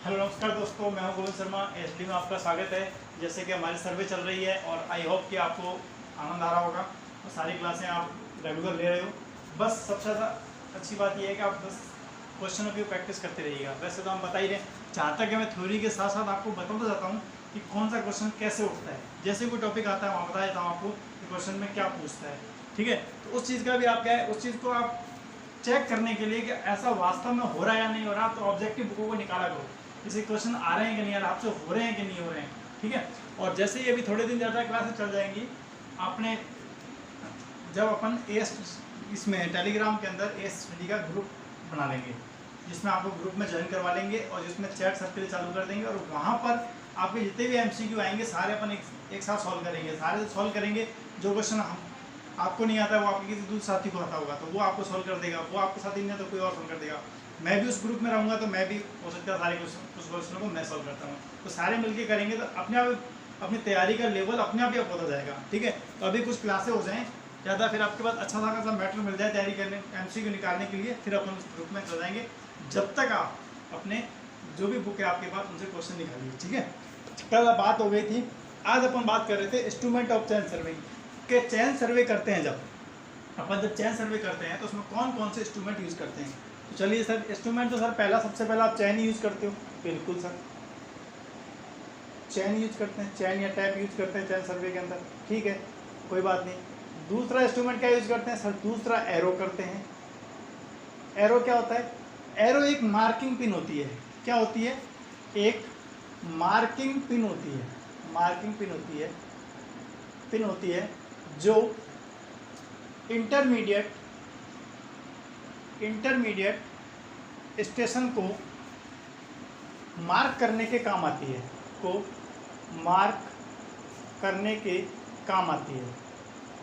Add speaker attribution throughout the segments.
Speaker 1: Hello नमस्कार दोस्तों, मैं हूं गोविंद शर्मा। एसडी में आपका स्वागत है। जैसे कि हमारी सर्वे चल रही है और आई होप कि आपको आनंद आ रहा होगा। तो सारी क्लासें आप रेगुलर ले रहे हो। बस सबसे ज़्यादा अच्छी बात यह है कि आप बस क्वेश्चनों की प्रैक्टिस करते रहिएगा। वैसे तो हम बता ही रहे, जहाँ तक कि मैं थ्योरी के साथ साथ आपको बताता जाता हूँ कि कौन सा क्वेश्चन कैसे उठता है। जैसे कोई टॉपिक आता है वहाँ बता देता हूँ आपको कि क्वेश्चन में क्या पूछता है। ठीक है, तो उस चीज़ का भी आप क्या है, उस चीज़ को आप चेक करने के लिए कि ऐसा वास्तव में हो रहा है या नहीं हो रहा, तो ऑब्जेक्टिव बुकों को निकाला करो। जैसे क्वेश्चन आ रहे हैं कि नहीं आ रहे, आपसे हो रहे हैं कि नहीं हो रहे हैं। ठीक है, और जैसे ही अभी थोड़े दिन ज़्यादा क्लासेस चल जाएंगी, आपने जब अपन एस इसमें टेलीग्राम के अंदर एस स्टडी का ग्रुप बना लेंगे, जिसमें आपको ग्रुप में ज्वाइन करवा लेंगे और जिसमें चैट सर्कल चालू कर देंगे, और वहाँ पर आपके जितने भी एमसीक्यू आएंगे सारे अपन एक साथ सॉल्व करेंगे। सारे सॉल्व करेंगे। जो क्वेश्चन आपको नहीं आता वो आपके किसी दूसरे साथी को आता होगा तो वो आपको सॉल्व कर देगा, वो आपके साथी नहीं है तो कोई और सॉल्व कर देगा। मैं भी उस ग्रुप में रहूँगा तो मैं भी हो सकता है सारे उस क्वेश्चनों को मैं सॉल्व करता हूँ। तो सारे मिलके करेंगे तो अपने आप अपनी तैयारी का लेवल अपने आप ही अप होता जाएगा। ठीक है, तो अभी कुछ क्लासें हो जाएँ ज़्यादा, फिर आपके पास अच्छा खासा मैटर मिल जाए तैयारी करने एमसीक्यू निकालने के लिए, फिर अपन उस ग्रुप में चल जाएंगे। जब तक आप अपने जो भी बुक है आपके पास उनसे क्वेश्चन निकालिए। ठीक है, कल बात हो गई थी, आज अपन बात कर रहे थे इंस्ट्रूमेंट ऑफ चैन सर्वे के। चैन सर्वे करते हैं जब चैन सर्वे करते हैं तो उसमें कौन कौन से इंस्ट्रूमेंट यूज़ करते हैं। तो चलिए सर, इंस्ट्रूमेंट तो सर सबसे पहला आप चैन ही यूज़ करते हो। बिल्कुल सर, चैन यूज करते हैं, चैन या टैप यूज करते हैं चैन सर्वे के अंदर। ठीक है, कोई बात नहीं। दूसरा इंस्ट्रूमेंट क्या यूज करते हैं सर? दूसरा एरो करते हैं। एरो क्या होता है? एरो एक मार्किंग पिन होती है। क्या होती है? एक मार्किंग पिन होती है। मार्किंग पिन होती है जो इंटरमीडिएट स्टेशन को मार्क करने के काम आती है।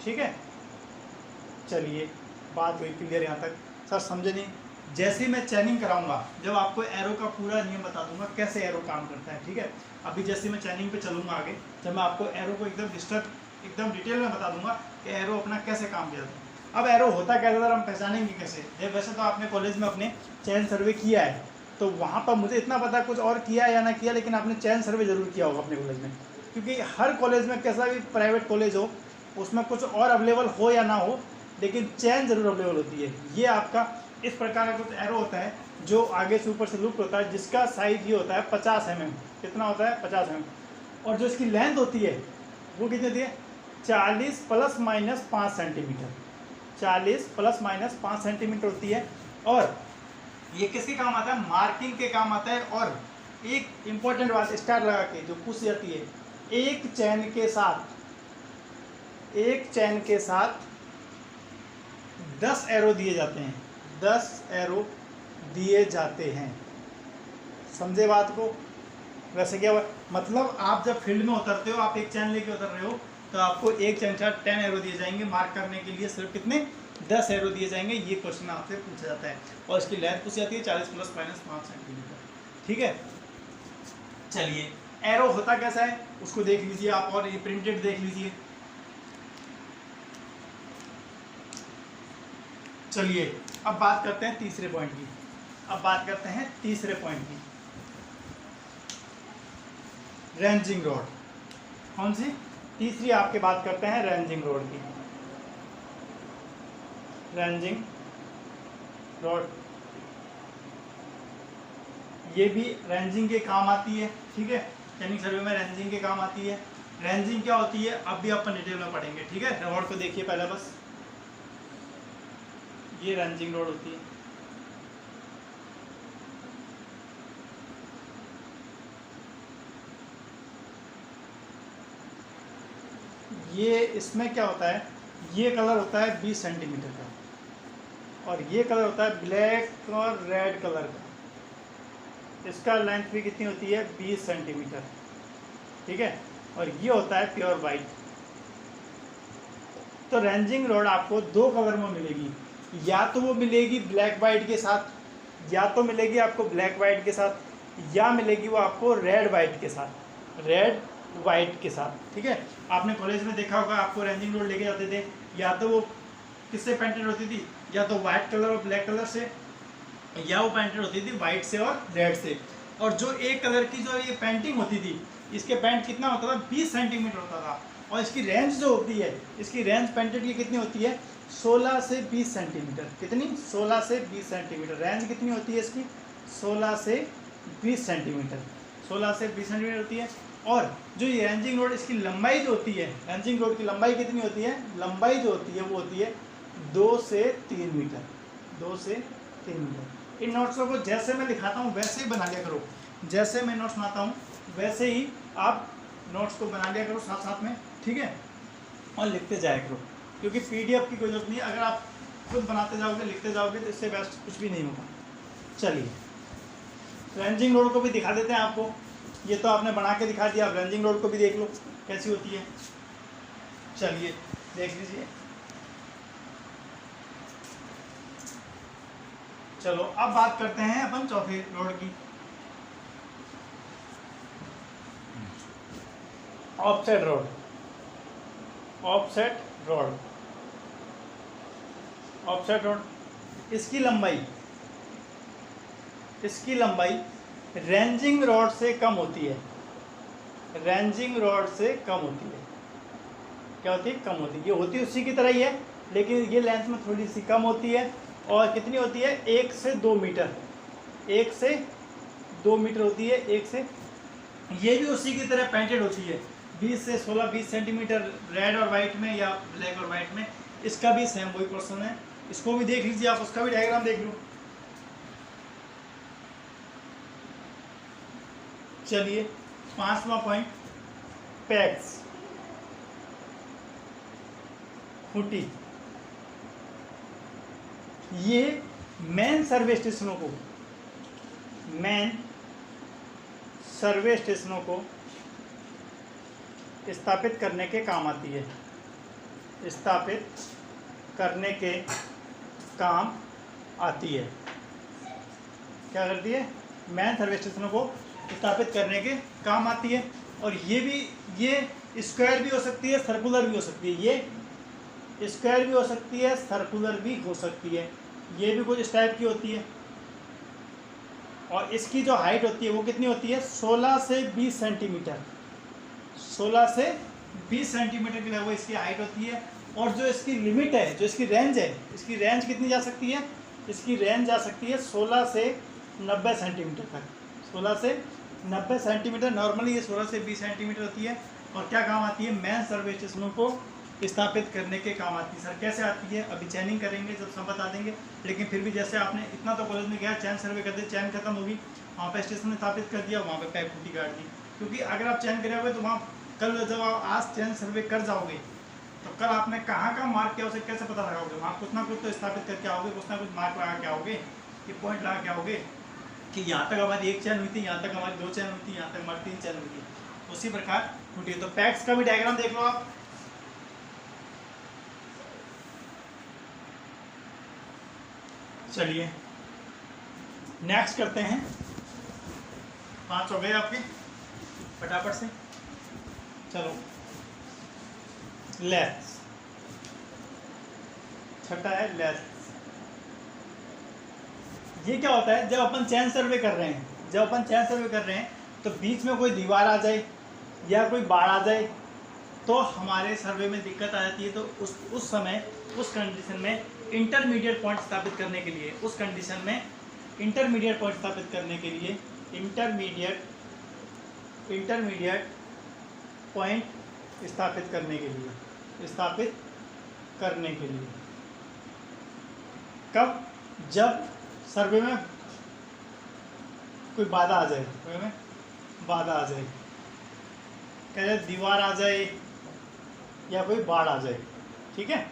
Speaker 1: ठीक है, चलिए बात हुई क्लियर यहाँ तक। सर समझे नहीं? जैसे ही मैं चैनिंग कराऊंगा, जब आपको एरो का पूरा नियम बता दूंगा कैसे एरो काम करता है। ठीक है, अभी जैसे मैं चैनिंग पे चलूंगा आगे, जब मैं आपको एरो को एकदम डिटेल में बता दूंगा कि एरो अपना कैसे काम किया जाता है। अब एरो होता कैसे सर, हम पहचानेंगे कैसे? वैसे तो आपने कॉलेज में अपने चैन सर्वे किया है, तो वहाँ पर मुझे इतना पता कुछ और किया या ना किया, लेकिन आपने चैन सर्वे जरूर किया होगा अपने कॉलेज में। क्योंकि हर कॉलेज में, कैसा भी प्राइवेट कॉलेज हो, उसमें कुछ और अवेलेबल हो या ना हो, लेकिन चैन जरूर अवेलेबल होती है। ये आपका इस प्रकार का कुछ एरो होता है जो आगे से ऊपर से लूप होता है, जिसका साइज ये होता है 50 mm। कितना होता है? 50 mm। और जो इसकी लेंथ होती है वो कितनी होती है? 40 ± 5 सेंटीमीटर। 40 ± 5 सेंटीमीटर होती है। और ये किसके काम आता है? मार्किंग के काम आता है। और एक इंपॉर्टेंट बात, स्टार लगा के जो पूछ जाती है, एक चैन के साथ 10 एरो दिए जाते हैं। 10 एरो दिए जाते हैं। समझे बात को? वैसे क्या मतलब, आप जब फील्ड में उतरते हो, आप एक चैन लेके उतर रहे हो, तो आपको एक चैन के साथ 10 एरो दिए जाएंगे मार्क करने के लिए। सिर्फ कितने? 10 एरो दिए जाएंगे। ये क्वेश्चन आपसे पूछा जाता है। और इसकी लेंथ पूछी जाती है 40 ± 5 सेंटीमीटर। ठीक है, चलिए एरो होता कैसा है उसको देख लीजिए आप, और ये प्रिंटेड देख लीजिए। चलिए अब बात करते हैं तीसरे पॉइंट की। Ranging rod. कौन सी? तीसरी आपके बात करते हैं रेंजिंग रॉड की। रेंजिंग रॉड ये भी रेंजिंग के काम आती है। ठीक है, चैनिंग सर्वे में रेंजिंग के काम आती है। रेंजिंग क्या होती है अब भी अपन डिटेल में पढ़ेंगे। ठीक है, रॉड को देखिए पहले बस। ये रेंजिंग रॉड होती है। ये इसमें क्या होता है? ये कलर होता है 20 सेंटीमीटर का, और ये कलर होता है ब्लैक और रेड कलर का। इसका लेंथ भी कितनी होती है? 20 सेंटीमीटर। ठीक है, और ये होता है प्योर वाइट। तो रेंजिंग रॉड आपको दो कलर में मिलेगी। या तो वो मिलेगी ब्लैक वाइट के साथ, या मिलेगी वो आपको रेड वाइट के साथ। ठीक है, आपने कॉलेज में देखा होगा, आपको रेंजिंग रॉड लेके जाते थे, या तो वो किससे पेंटेड होती थी? या तो वाइट कलर और ब्लैक कलर से, या वो पेंटेड होती थी वाइट से और रेड से। और जो एक कलर की जो ये पेंटिंग होती थी, इसके पेंट कितना होता था, 20 सेंटीमीटर होता था। और इसकी रेंज जो होती है, इसकी रेंज पेंटेड की कितनी होती है, 16 से 20 सेंटीमीटर। कितनी, 16 से 20 सेंटीमीटर। रेंज कितनी होती है इसकी, 16 से 20 सेंटीमीटर। 16 से 20 सेंटीमीटर होती है। और जो ये रेंजिंग रोड, इसकी लंबाई जो होती है, रेंजिंग रोड की लंबाई कितनी होती है, लंबाई जो होती है वो होती है 2 से 3 मीटर। 2 से 3 मीटर। इन नोट्सों को जैसे मैं दिखाता हूँ वैसे ही बना लिया करो। जैसे मैं नोट्स बनाता हूँ वैसे ही आप नोट्स को बना लिया करो साथ साथ में, ठीक है। और लिखते जाया करो, क्योंकि पीडीएफ की कोई जरूरत नहीं है। अगर आप खुद बनाते जाओगे, लिखते जाओगे तो इससे बेस्ट कुछ भी नहीं होगा। चलिए रेंजिंग रोड को भी दिखा देते हैं आपको। ये तो आपने बना के दिखा दिया, अब रेंजिंग रोड को भी देख लो कैसी होती है। चलिए देख लीजिए। चलो अब बात करते हैं अपन चौथे रोड की, offset road. Offset road, offset road, इसकी लंबाई रेंजिंग रॉड से कम होती है। रेंजिंग रॉड से कम होती है। क्या होती है, कम होती है। ये होती उसी की तरह ही है, लेकिन ये लेंथ में थोड़ी सी कम होती है। और कितनी होती है, 1 से 2 मीटर। 1 से 2 मीटर होती है, 1 से। ये भी उसी की तरह पेंटेड होती है, 20 से 16-20 सेंटीमीटर रेड और वाइट में या ब्लैक और वाइट में। इसका भी सेम वही क्वेश्चन है, इसको भी देख लीजिए आप, उसका भी डायग्राम देख लो। चलिए 5वां पॉइंट, पैक्स, खूंटी। ये मेन सर्वे स्टेशनों को स्थापित करने के काम आती है। स्थापित करने के काम आती है। क्या करती है, मेन सर्वे स्टेशनों को स्थापित करने के काम आती है। और ये स्क्वायर भी हो सकती है, सर्कुलर भी हो सकती है। ये स्क्वायर भी हो सकती है, सर्कुलर भी हो सकती है। ये भी कुछ इस टाइप की होती है। और इसकी जो हाइट होती है वो कितनी होती है, 16 से 20 सेंटीमीटर। 16 से 20 सेंटीमीटर की लगभग इसकी हाइट होती है। और जो इसकी लिमिट है, जो इसकी रेंज है, इसकी रेंज कितनी जा सकती है, इसकी रेंज जा सकती है 16 से 90 सेंटीमीटर तक। 16 से 90 सेंटीमीटर। नॉर्मली ये 16 से 20 सेंटीमीटर होती है। और क्या काम आती है, मेन सर्वे स्टेशनों को स्थापित करने के काम आती है। सर कैसे आती है, अभी चैनिंग करेंगे जब सब बता देंगे। लेकिन फिर भी जैसे आपने इतना तो कॉलेज में गया, चैन सर्वे कर दिया, चैन खत्म होगी, वहाँ पे स्टेशन स्थापित कर दिया, वहाँ पे पैक खूंटी गाड़ दी। क्योंकि अगर आप चैन करोगे तो वहाँ कल जब आप आज चैन सर्वे कर जाओगे तो कल आपने कहाँ का मार्क किया उसे कैसे पता लगाओगे। वहाँ कुछ ना कुछ तो स्थापित करके आओगे, कुछ ना कुछ मार्क लगा के आओगे, ये पॉइंट लगा के आओगे कि यहाँ तक हमारी 1 चैन हुई थी, यहाँ तक हमारी 2 चैन हुई थी, यहाँ तक हमारी 3 चैन हुई थी। उसी प्रकार खूंटी। तो पैक्स का भी डायग्राम देख लो आप। चलिए नेक्स्ट करते हैं। 5 हो गए आपके, फटाफट से। चलो लेस, छठा है लेस। ये क्या होता है, जब अपन चैन सर्वे कर रहे हैं, तो बीच में कोई दीवार आ जाए या कोई बाढ़ आ जाए तो हमारे सर्वे में दिक्कत आ जाती है। तो उस समय, उस कंडीशन में इंटरमीडिएट पॉइंट स्थापित करने के लिए, इंटरमीडिएट पॉइंट स्थापित करने के लिए कब, जब सर्वे में कोई बाधा आ जाए, क्या दीवार आ जाए या कोई बाढ़ आ जाए। ठीक है।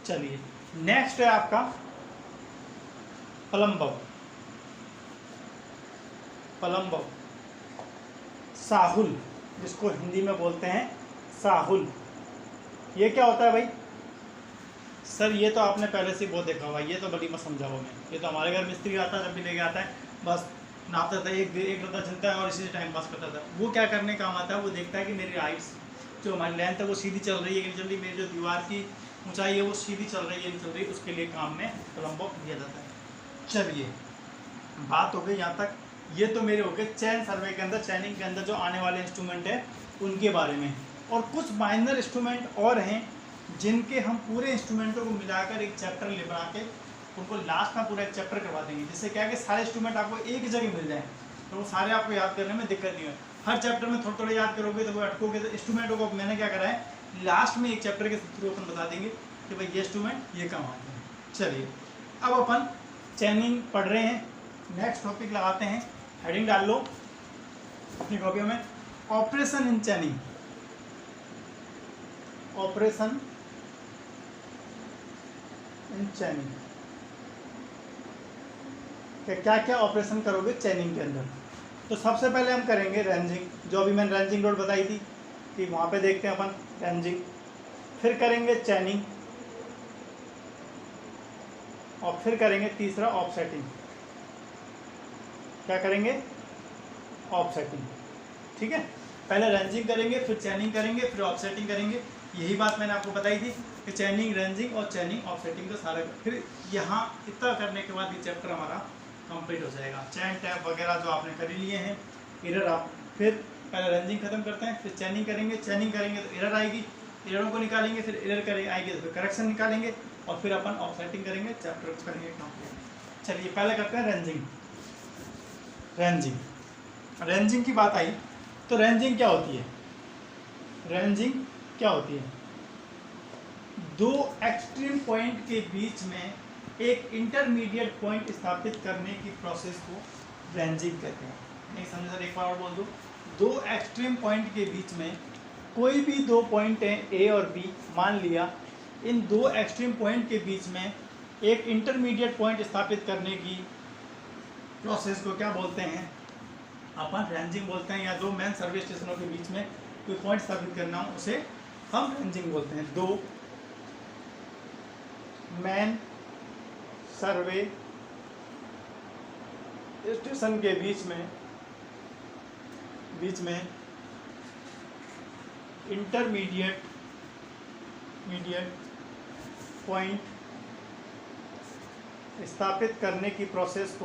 Speaker 1: चलिए नेक्स्ट है आपका प्लम्ब, साहुल, जिसको हिंदी में बोलते हैं साहुल। ये क्या होता है भाई, सर ये तो आपने पहले से बहुत देखा हुआ, ये तो बड़ी मत समझाओ मैं। ये तो हमारे घर मिस्त्री आता है, जब भी लेके आता है, बस नापता था, एक रत्ता चलता है और इसी से टाइम पास करता था। वो क्या करने काम आता है, वो देखता है कि मेरी हाइट्स, जो हमारी लेंथ है वो सीधी चल रही है कि नहीं चल रही, मेरी जो दीवार की ऊंचाई है वो सीधी चल रही है नहीं चल रही, उसके लिए काम में प्लम्ब दिया जाता है। चलिए बात हो गई यहाँ तक ये तो मेरे हो गए चैन सर्वे के अंदर, चैनिंग के अंदर जो आने वाले इंस्ट्रूमेंट है उनके बारे में। और कुछ माइनर इंस्ट्रूमेंट और हैं जिनके हम पूरे इंस्ट्रूमेंटों को मिलाकर एक चैप्टर ले बना के उनको लास्ट में पूरा एक चैप्टर करवा देंगे, जिससे क्या है कि सारे इंस्ट्रूमेंट आपको एक ही जगह मिल जाए, तो वो सारे आपको याद करने में दिक्कत नहीं है। हर चैप्टर में थोड़ा थोड़ा याद करोगे तो वो अटकोगे। तो इंस्ट्रूमेंटों को मैंने क्या करा है, लास्ट में एक चैप्टर के थ्रू अपन बता देंगे कि भाई ये इंस्ट्रूमेंट ये काम आते हैं। चलिए अब अपन चैनिंग पढ़ रहे हैं, नेक्स्ट टॉपिक लगाते हैं। हेडिंग डाल लो अपनी कॉपियों में, ऑपरेशन इन चैनिंग। ऑपरेशन इन चैनिंग, क्या क्या ऑपरेशन करोगे चैनिंग के अंदर। तो सबसे पहले हम करेंगे रेंजिंग, जो अभी मैंने रेंजिंग रोड बताई थी कि वहाँ पे देखते हैं अपन रेंजिंग। फिर करेंगे चैनिंग और फिर करेंगे तीसरा ऑफसेटिंग। क्या करेंगे? ऑफसेटिंग। ठीक है, पहले रेंजिंग करेंगे, फिर चैनिंग करेंगे, फिर ऑफसेटिंग करेंगे। यही बात मैंने आपको बताई थी कि चैनिंग, रेंजिंग और चैनिंग ऑफसेटिंग का सारा। फिर यहाँ इतना करने के बाद ये चैप्टर हमारा कंप्लीट हो जाएगा। चैन टैप वगैरह जो आपने कर लिए हैं, एरर आप फिर पहले रेंजिंग खत्म करते हैं, फिर चैनिंग करेंगे। चैनिंग करेंगे तो एरर आएगी, एररों को निकालेंगे, फिर एरर करेंगे आएगी तो फिर करेक्शन निकालेंगे और फिर अपन ऑफसेटिंग करेंगे, चैप्टर को करेंगे कंप्लीट। चलिए पहले करते हैं रेंजिंग। रेंजिंग की बात आई तो रेंजिंग क्या होती है? रेंजिंग क्या होती है? दो एक्सट्रीम पॉइंट के बीच में एक इंटरमीडिएट पॉइंट स्थापित करने की प्रोसेस को रेंजिंग कहते हैं। नहीं समझे सर, एक बार और बोल दो। दो एक्सट्रीम पॉइंट के बीच में कोई भी दो पॉइंट हैं ए और बी, मान लिया इन दो एक्सट्रीम पॉइंट के बीच में एक इंटरमीडिएट पॉइंट स्थापित करने की प्रोसेस को क्या बोलते हैं? अपन रेंजिंग बोलते हैं। या दो मेन सर्वे स्टेशनों के बीच में कोई पॉइंट स्थापित करना हो उसे हम रेंजिंग बोलते हैं। दो मेन सर्वे स्टेशन के बीच में इंटरमीडिएट पॉइंट स्थापित करने की प्रोसेस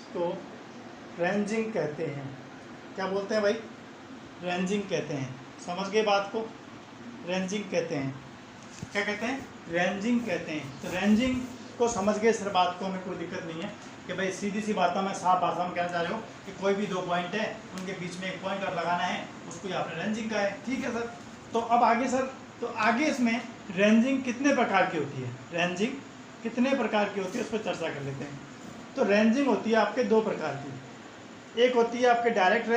Speaker 1: को रेंजिंग कहते हैं। क्या बोलते हैं भाई? रेंजिंग कहते हैं। समझ गए बात को? रेंजिंग कहते हैं। क्या कहते हैं? रेंजिंग कहते हैं। तो रेंजिंग को समझ गए सर, बात को हमें कोई दिक्कत नहीं है कि भाई सीधी सी बात में साफ भाषा में कहना चाह रहे हो कि कोई भी दो पॉइंट है उनके बीच में एक पॉइंट और लगाना है, उसको यहाँ पर रेंजिंग का है। ठीक है सर। तो अब आगे सर, तो आगे इसमें रेंजिंग कितने प्रकार की होती है? रेंजिंग कितने प्रकार की होती है उस पर चर्चा कर लेते हैं। तो रेंजिंग होती है आपके दो प्रकार की। एक होती है आपके डायरेक्ट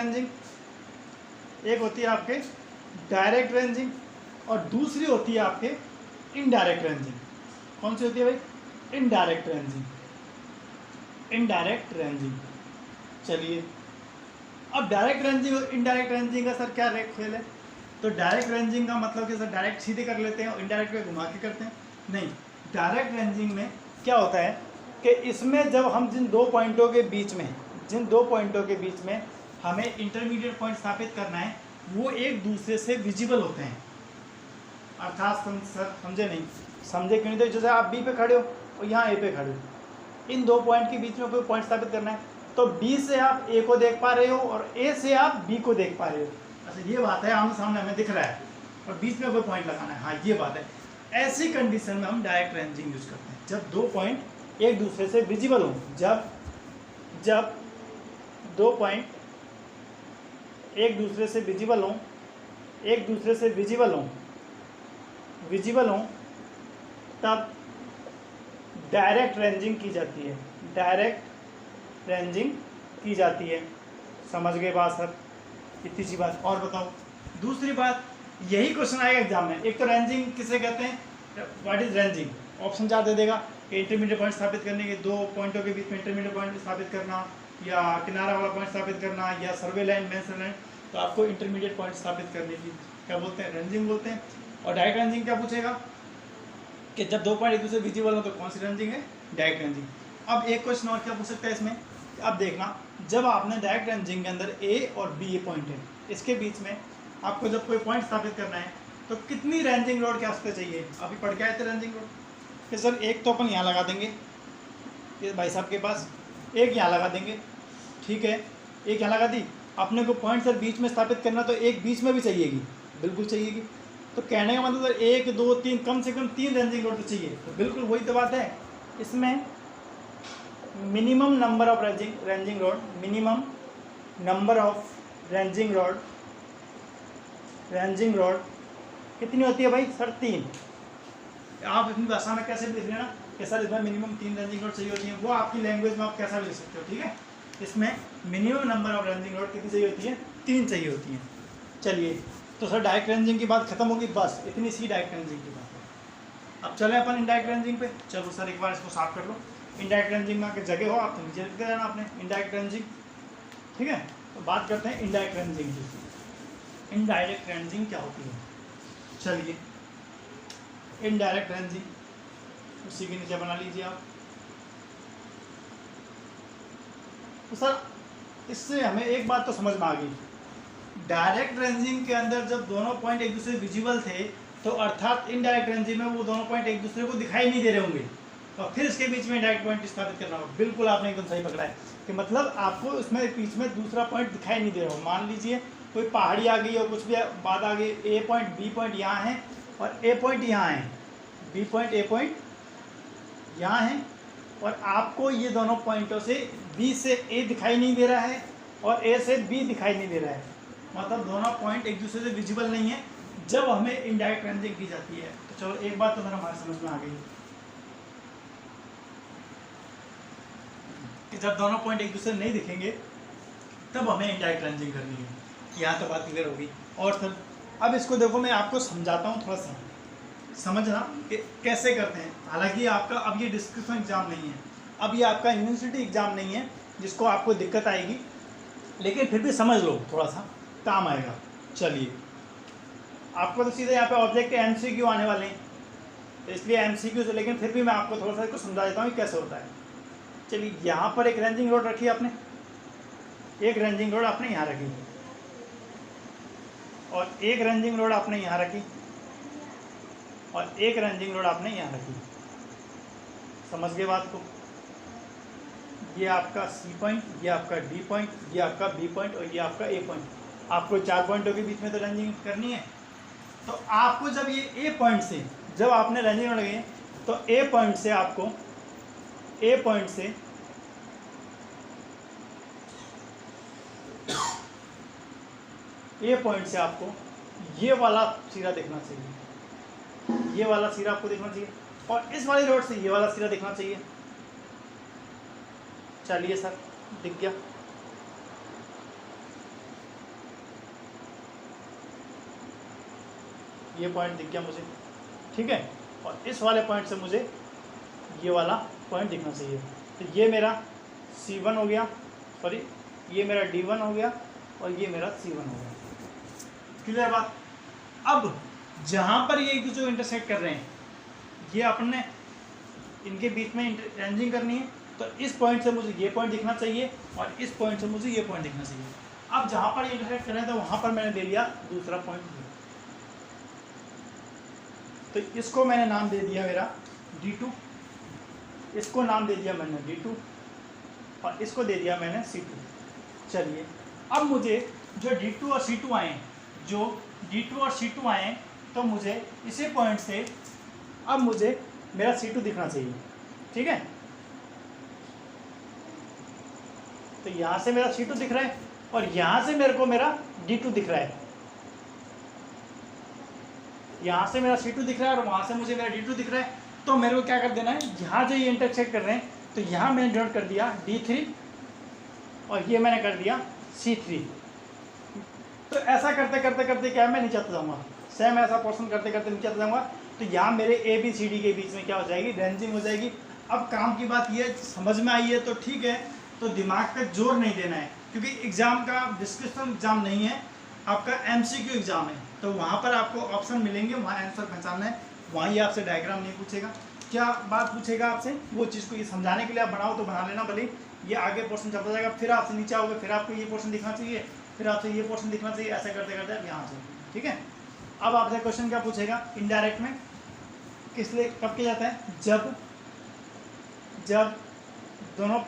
Speaker 1: रेंजिंग, और दूसरी होती है आपके इनडायरेक्ट रेंजिंग। कौन सी होती है भाई? Indirect ranging. चलिए अब डायरेक्ट रेंजिंग और इनडायरेक्ट रेंजिंग का सर क्या खेल है? तो डायरेक्ट रेंजिंग का मतलब कि सर डायरेक्ट सीधे कर लेते हैं और इनडायरेक्ट पे घुमा के करते हैं? नहीं, डायरेक्ट रेंजिंग में क्या होता है कि इसमें जब हम जिन दो पॉइंटों के बीच में हमें इंटरमीडिएट पॉइंट स्थापित करना है, वो एक दूसरे से विजिबल होते हैं। अर्थात सर समझे नहीं? समझे क्यों नहीं? तो जैसे आप बी पे खड़े हो और यहाँ ए पे खड़े हो, इन दो पॉइंट के बीच में कोई पॉइंट स्थापित करना है, तो बी से आप ए को देख पा रहे हो और ए से आप बी को देख पा रहे हो। अच्छा, ये बात है, आमने सामने हमें दिख रहा है और बीच में कोई पॉइंट लगाना है। हाँ, ये बात है। ऐसी कंडीशन में हम डायरेक्ट रेंजिंग यूज करते हैं, जब दो पॉइंट एक दूसरे से विजिबल हों। जब दो पॉइंट एक दूसरे से विजिबल हों, तब डायरेक्ट रेंजिंग की जाती है। समझ गए बात सर? इतनी सी बात। और बताओ दूसरी बात, यही क्वेश्चन आएगा एग्जाम में। एक तो रेंजिंग किसे कहते हैं? What is ranging? ऑप्शन चार दे देगा कि इंटरमीडिएट पॉइंट स्थापित करने के, दो पॉइंटों के बीच में इंटरमीडिएट पॉइंट स्थापित करना, या किनारा वाला पॉइंट स्थापित करना, या सर्वे लाइन, मेंशन लाइन। तो आपको इंटरमीडिएट पॉइंट स्थापित करने की क्या बोलते हैं? रेंजिंग बोलते हैं। और डायरेक्ट रेंजिंग क्या पूछेगा कि जब दो पॉइंट एक दूसरे विजिबल हो तो कौन सी रेंजिंग है? Direct ranging. अब एक क्वेश्चन और क्या पूछ सकता है इसमें? अब देखना, जब आपने डायरेक्ट रेंजिंग के अंदर ए और बी ये पॉइंट है, इसके बीच में आपको जब कोई पॉइंट स्थापित करना है तो कितनी रेंजिंग रोड क्या उससे चाहिए? अभी पढ़ के आए थे रेंजिंग रोड। कि सर एक तो अपन यहाँ लगा देंगे, ये भाई साहब के पास एक यहाँ लगा देंगे, ठीक है, एक यहाँ लगा दी। अपने को पॉइंट सर बीच में स्थापित करना, तो एक बीच में भी चाहिएगी, बिल्कुल चाहिएगी। तो कहने का मतलब सर 1 2 3 कम से कम 3 रेंजिंग रोड तो चाहिए। तो बिल्कुल वही तो बात है, इसमें minimum number of ranging road, minimum number of ranging road कितनी होती है भाई सर? 3। आप इतनी भाषा में कैसे भी लिख लेना कि सर इसमें मिनिमम 3 रेंजिंग रोड चाहिए होती है, वो आपकी लैंग्वेज में आप कैसा भी लिख सकते हो, ठीक है। इसमें minimum number of ranging road कितनी चाहिए होती है? 3 चाहिए होती हैं। चलिए, तो सर डायरेक्ट रेंजिंग की बात खत्म होगी, बस इतनी सी डायरेक्ट रेंजिंग की बात है। अब चले अपन इनडायरेक्ट रेंजिंग पे। चलो सर एक बार इसको साफ कर लो। इनडायरेक्ट रेंजिंग में आके जगह हो आप तो नीचे लिख देना आपने इनडायरेक्ट रेंजिंग, ठीक है। तो बात करते हैं इनडायरेक्ट रेंजिंग की। इनडायरेक्ट रेंजिंग क्या होती है? चलिए, इनडायरेक्ट रेंजिंग उसी के नीचे बना लीजिए आप। तो सर इससे हमें एक बात तो समझ में आ गई, डायरेक्ट रेंजिंग के अंदर जब दोनों पॉइंट एक दूसरे विजिबल थे, तो अर्थात इनडायरेक्ट रेंजिंग में वो दोनों पॉइंट एक दूसरे को दिखाई नहीं दे रहे होंगे, और फिर इसके बीच में डायरेक्ट पॉइंट स्थापित करना होगा। बिल्कुल आपने एकदम सही पकड़ा है कि मतलब आपको उसमें बीच में दूसरा पॉइंट दिखाई नहीं दे रहा हो। मान लीजिए कोई पहाड़ी आ गई और कुछ भी बात आ गई, ए पॉइंट बी पॉइंट यहाँ है और ए पॉइंट यहाँ है, बी पॉइंट ए पॉइंट यहाँ है, और आपको ये दोनों पॉइंटों से बी से ए दिखाई नहीं दे रहा है और ए से बी दिखाई नहीं दे रहा है, मतलब दोनों पॉइंट एक दूसरे से विजिबल नहीं है जब हमें इनडायरेक्ट रेंजिंग की जाती है। तो चलो एक बात तो मेरा हमारे समझ में आ गई कि जब दोनों पॉइंट एक दूसरे नहीं दिखेंगे तब हमें इनडायरेक्ट रेंजिंग करनी है। यहाँ तो बात क्लियर होगी। और सर अब इसको देखो, मैं आपको समझाता हूँ, थोड़ा सा समझना कि कैसे करते हैं। हालांकि आपका अब ये डिस्क्रिप्शन एग्जाम नहीं है, अब ये आपका यूनिवर्सिटी एग्जाम नहीं है जिसको आपको दिक्कत आएगी, लेकिन फिर भी समझ लो, थोड़ा सा काम आएगा। चलिए, आपको तो सीधे यहाँ पे ऑब्जेक्ट MCQ आने वाले हैं, तो इसलिए MCQ से, लेकिन फिर भी मैं आपको थोड़ा सा इसको समझा देता हूँ कैसे होता है। चलिए, यहाँ पर एक रेंजिंग रोड रखी आपने, एक रेंजिंग रोड आपने यहाँ रखी, और एक रेंजिंग रोड आपने यहाँ रखी, और एक रेंजिंग रोड आपने यहाँ रखी। समझ गए बात को? ये आपका C पॉइंट, ये आपका D पॉइंट, ये आपका B पॉइंट और ये आपका A पॉइंट। आपको 4 पॉइंटों के बीच में तो रेंजिंग करनी है। तो आपको जब ये A पॉइंट से, जब आपने रेंजिंग लगे, तो A पॉइंट से आपको, A पॉइंट से आपको ये वाला सिरा देखना चाहिए, ये वाला सिरा आपको देखना चाहिए, और इस वाली रोड से ये वाला सिरा देखना चाहिए। चलिए सर, दिख गया? ये पॉइंट दिख गया मुझे, ठीक है। और इस वाले पॉइंट से मुझे ये वाला पॉइंट दिखना चाहिए। तो ये मेरा C1 हो गया, सॉरी ये मेरा D1 हो गया, और ये मेरा C1 हो गया। क्लियर बात? अब जहाँ पर ये एक दूसरे को इंटरसेक्ट कर रहे हैं, ये अपने इनके बीच में रेंजिंग करनी है, तो इस पॉइंट से मुझे ये पॉइंट दिखना चाहिए और इस पॉइंट से मुझे ये पॉइंट दिखना चाहिए। अब जहाँ पर ये इंटरसेक्ट कर रहे हैं, तो वहाँ पर मैंने ले लिया दूसरा पॉइंट, तो इसको मैंने नाम दे दिया मेरा D2, इसको नाम दे दिया मैंने D2, और इसको दे दिया मैंने C2। चलिए, अब मुझे जो D2 और C2 आए, जो D2 और C2 आए, तो मुझे इसी पॉइंट से अब मुझे मेरा C2 दिखना चाहिए, ठीक है। तो यहाँ से मेरा C2 दिख रहा है और यहाँ से मेरे को मेरा D2 दिख रहा है, यहाँ से मेरा C2 दिख रहा है और वहाँ से मुझे मेरा D2 दिख रहा है। तो मेरे को क्या कर देना है, यहाँ जो ये इंटरसेक्ट कर रहे हैं, तो यहाँ मैंने डिनोट कर दिया D3 और ये मैंने कर दिया C3। तो ऐसा करते करते करते क्या मैं नीचे आता जाऊँगा, सेम ऐसा पोर्शन करते करते नीचे आता जाऊँगा। तो यहाँ मेरे ABCD के बीच में क्या हो जाएगी, रेंजिंग हो जाएगी। अब काम की बात ये समझ में आई है तो ठीक है, तो दिमाग पे जोर नहीं देना है, क्योंकि एग्ज़ाम का डिस्क्रिप्शन एग्ज़ाम नहीं है, आपका MCQ एग्ज़ाम है। तो वहाँ पर आपको ऑप्शन मिलेंगे, वहाँ आंसर पहचानना है, वहाँ ये आपसे डायग्राम नहीं पूछेगा। क्या बात पूछेगा आपसे, वो चीज़ को ये समझाने के लिए आप बनाओ तो बना लेना, भले ये आगे पोर्शन चलता जाएगा, फिर आपसे नीचे आओगे, फिर आपको ये पोर्शन दिखना चाहिए, फिर आपसे ये पोर्शन दिखना चाहिए, ऐसा करते करते आप यहाँ से, ठीक है। अब आपसे क्वेश्चन क्या पूछेगा, इनडायरेक्ट में किस लिए कब किया जाता है? जब जब दोनों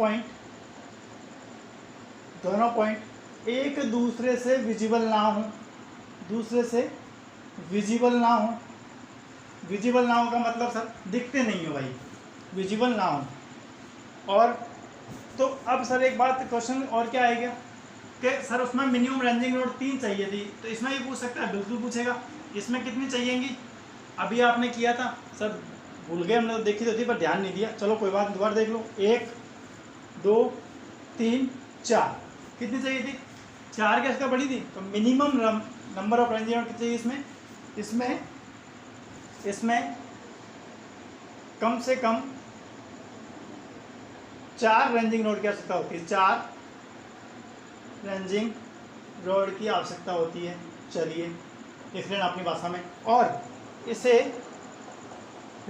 Speaker 1: पॉइंट एक दूसरे से विजिबल ना हो, दूसरे से विजिबल ना हो। विजिबल ना हो का मतलब सर दिखते नहीं हो भाई, विजिबल ना हो। और तो अब सर एक बात क्वेश्चन और क्या आएगा कि सर उसमें मिनिमम रेंजिंग नोड 3 चाहिए थी, तो इसमें भी पूछ सकता है, बिल्कुल पूछेगा। इसमें कितनी चाहिएंगी? अभी आपने किया था सर, भूल गए हमने, तो देखी तो थी पर ध्यान नहीं दिया, चलो कोई बात, दोबारा देख लो। 1 2 3 4 कितनी चाहिए थी? 4 क्या इसका बड़ी थी, तो minimum number of ranging node कितनी चाहिए इसमें कम से कम 4 रेंजिंग नोड की आवश्यकता होती है, 4 रेंजिंग नोड की आवश्यकता होती है। चलिए लिख लेना अपनी भाषा में। और इसे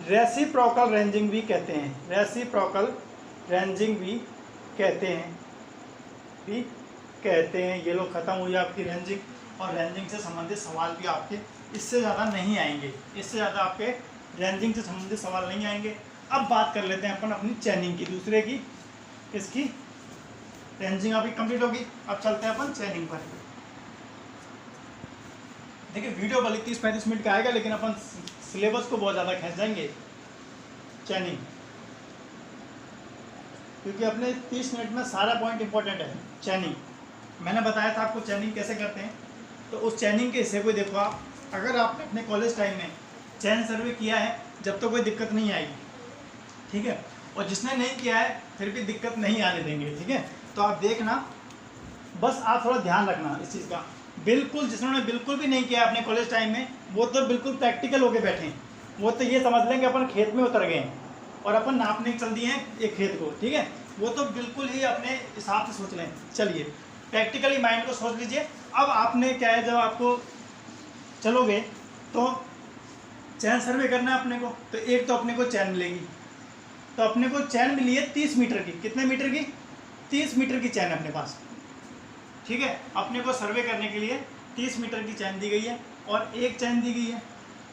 Speaker 1: रेसिप्रोकल रेंजिंग भी कहते हैं, रेसिप्रोकल रेंजिंग भी कहते हैं। ये लोग खत्म हुई आपकी रेंजिंग, और रेंजिंग से संबंधित सवाल भी आपके इससे ज़्यादा नहीं आएंगे, इससे ज़्यादा आपके रेंजिंग से संबंधित सवाल नहीं आएंगे। अब बात कर लेते हैं अपन अपनी चैनिंग की, दूसरे की, इसकी रेंजिंग आपकी कंप्लीट होगी। अब चलते हैं अपन चैनिंग पर। देखिए वीडियो भले 30-35 मिनट का आएगा, लेकिन अपन सिलेबस को बहुत ज़्यादा खींच जाएंगे चैनिंग, क्योंकि अपने 30 मिनट में सारा पॉइंट इंपॉर्टेंट है। चैनिंग मैंने बताया था आपको चैनिंग कैसे करते हैं, तो उस चैनिंग के हिस्से को देखो आप। अगर आपने अपने कॉलेज टाइम में चैन सर्वे किया है, जब तो कोई दिक्कत नहीं आएगी, ठीक है, और जिसने नहीं किया है फिर भी दिक्कत नहीं आने देंगे, ठीक है। तो आप देखना, बस आप थोड़ा ध्यान रखना इस चीज़ का। बिल्कुल जिन्होंने बिल्कुल भी नहीं किया अपने कॉलेज टाइम में, वो तो बिल्कुल प्रैक्टिकल होके बैठे हैं, वो तो ये समझ लेंगे अपन खेत में उतर गए हैं और अपन नापने चल दिए हैं एक खेत को, ठीक है। वो तो बिल्कुल ही अपने हिसाब से सोच लें। चलिए प्रैक्टिकली माइंड को सोच लीजिए। अब आपने क्या है, जब आपको चलोगे तो चैन सर्वे करना है अपने को, तो एक तो अपने को चैन मिलेगी, तो अपने को चैन मिली है 30 मीटर की। कितने मीटर की? 30 मीटर की चैन अपने पास, ठीक है। अपने को सर्वे करने के लिए 30 मीटर की चैन दी गई है और एक चैन दी गई है।